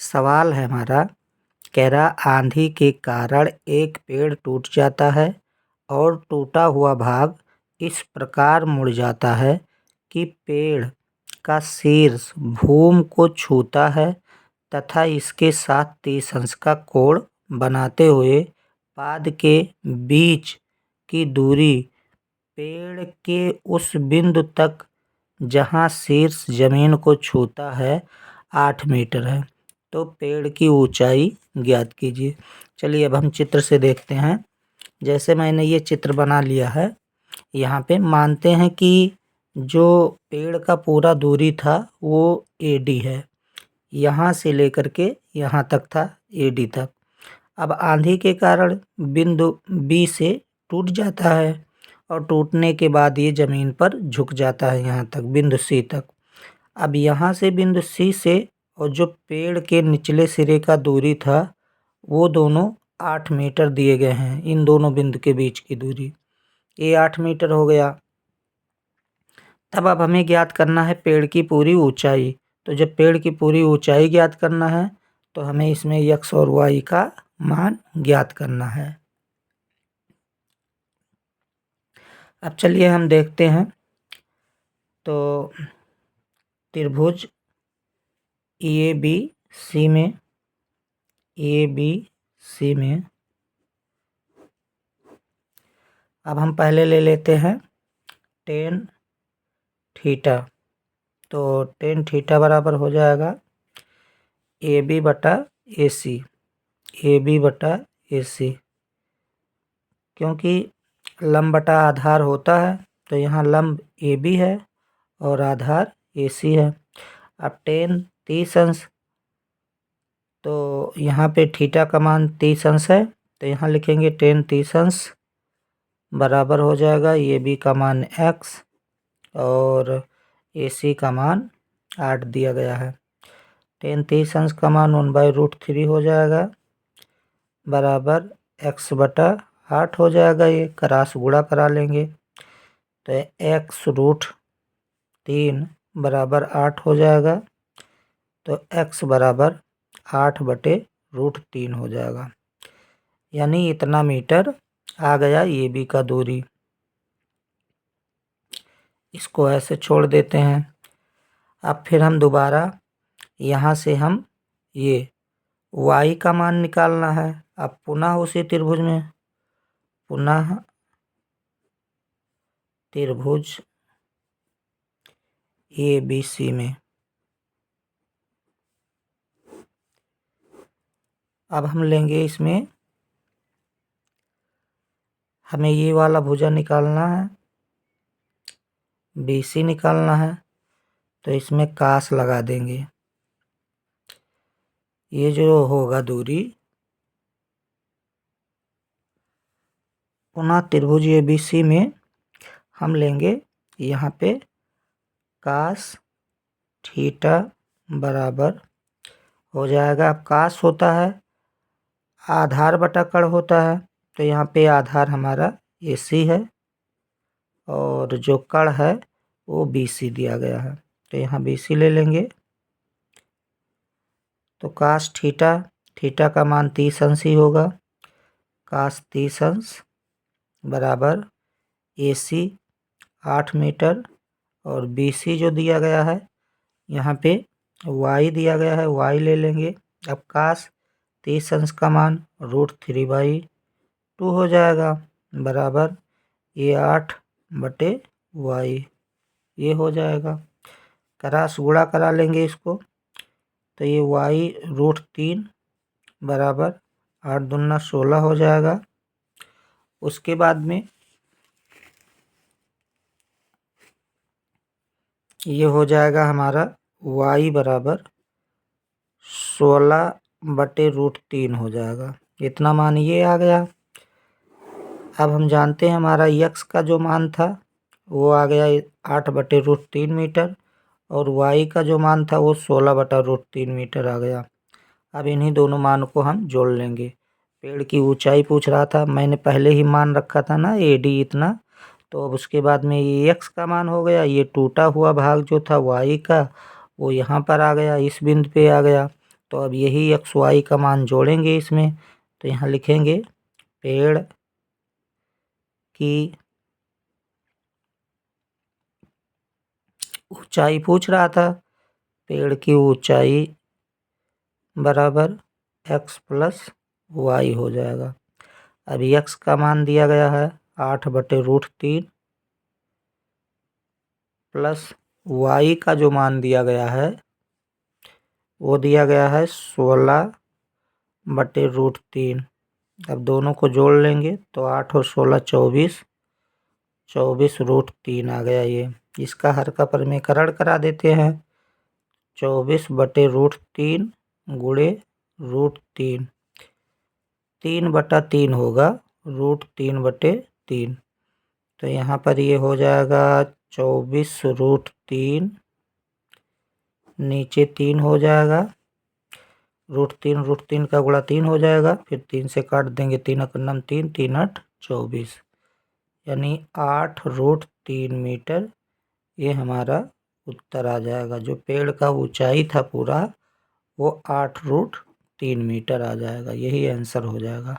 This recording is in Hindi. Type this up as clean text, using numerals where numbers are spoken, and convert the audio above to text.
सवाल है हमारा, कह रहा आंधी के कारण एक पेड़ टूट जाता है और टूटा हुआ भाग इस प्रकार मुड़ जाता है कि पेड़ का शीर्ष भूमि को छूता है तथा इसके साथ 30 अंश का कोण बनाते हुए पाद के बीच की दूरी पेड़ के उस बिंदु तक जहाँ शीर्ष जमीन को छूता है 8 मीटर है। तो पेड़ की ऊंचाई ज्ञात कीजिए। चलिए अब हम चित्र से देखते हैं। जैसे मैंने ये चित्र बना लिया है, यहाँ पे मानते हैं कि जो पेड़ का पूरा दूरी था वो AD है, यहाँ से लेकर के यहाँ तक था AD तक। अब आंधी के कारण बिंदु B से टूट जाता है और टूटने के बाद ये ज़मीन पर झुक जाता है यहाँ तक बिंदु C तक। अब यहाँ से बिंदु C से और जो पेड़ के निचले सिरे का दूरी था वो दोनों 8 मीटर दिए गए हैं। इन दोनों बिंदु के बीच की दूरी ये 8 मीटर हो गया। तब अब हमें ज्ञात करना है पेड़ की पूरी ऊंचाई। तो जब पेड़ की पूरी ऊंचाई ज्ञात करना है तो हमें इसमें x और y का मान ज्ञात करना है। अब चलिए हम देखते हैं। तो त्रिभुज ABC में अब हम पहले ले लेते हैं tan थीटा। तो tan थीटा बराबर हो जाएगा AB बटा AC, क्योंकि लंब बटा आधार होता है तो यहाँ लंब AB है और आधार AC है। अब tan 30 अंश, तो यहाँ पे थीटा का मान 30 अंश है तो यहाँ लिखेंगे tan 30 अंश बराबर हो जाएगा AB का मान x और AC का मान 8 दिया गया है। tan 30 अंश का मान 1/√3 हो जाएगा बराबर x बटा 8 हो जाएगा। ये क्रॉस गुणा करा लेंगे तो x√3 बराबर 8 हो जाएगा। तो x बराबर 8/√3 हो जाएगा, यानी इतना मीटर आ गया AB का दूरी। इसको ऐसे छोड़ देते हैं। अब फिर हम दोबारा यहाँ से हम ये y का मान निकालना है। अब पुनः उसी त्रिभुज में त्रिभुज ABC में अब हम लेंगे, इसमें हमें ये वाला भुजा निकालना है, BC निकालना है। तो इसमें कास लगा देंगे। ये जो होगा दूरी पुनः त्रिभुज ABC में हम लेंगे यहाँ पे कास थीटा बराबर हो जाएगा। अब कास होता है आधार बटा कड़ होता है, तो यहाँ पे आधार हमारा AC है और जो कड़ है वो BC दिया गया है, तो यहाँ BC ले लेंगे। तो कास थीटा का मान 30 अंश ही होगा। कास 30 अंश बराबर AC 8 मीटर और BC जो दिया गया है यहाँ पे y दिया गया है, y ले लेंगे। अब कास 30 अंश का मान √3/2 हो जाएगा बराबर ये 8/y ये हो जाएगा। क्रॉस गुणा करा लेंगे इसको तो ये y√3 बराबर 8 दूना 16 हो जाएगा। उसके बाद में ये हो जाएगा हमारा y बराबर 16/√3 हो जाएगा। इतना मान ये आ गया। अब हम जानते हैं हमारा x का जो मान था वो आ गया 8/√3 मीटर और y का जो मान था वो 16/√3 मीटर आ गया। अब इन्हीं दोनों मान को हम जोड़ लेंगे। पेड़ की ऊंचाई पूछ रहा था, मैंने पहले ही मान रखा था ना AD इतना, तो अब उसके बाद में ये x का मान हो गया। ये टूटा हुआ भाग जो था y का वो यहाँ पर आ गया, इस बिंदु पे आ गया। तो अब यही एक्स वाई का मान जोड़ेंगे इसमें। तो यहाँ लिखेंगे पेड़ की ऊंचाई पूछ रहा था, पेड़ की ऊंचाई बराबर एक्स प्लस वाई हो जाएगा। अभी एक्स का मान दिया गया है 8/√3 प्लस वाई का जो मान दिया गया है वो दिया गया है 16/√3। अब दोनों को जोड़ लेंगे तो 8 और 16 24, 24√3 आ गया। ये इसका हर का परिमेयकरण करा देते हैं। 24/√3 गुणे √3, 3/3 होगा, √3/3। तो यहाँ पर ये हो जाएगा 24√3, नीचे 3 हो जाएगा, √3 का गुणा 3 हो जाएगा, फिर 3 से काट देंगे, 3 × 9 3, 3 × 8 24, यानी 8√3 मीटर ये हमारा उत्तर आ जाएगा। जो पेड़ का ऊंचाई था पूरा वो 8√3 मीटर आ जाएगा। यही आंसर हो जाएगा।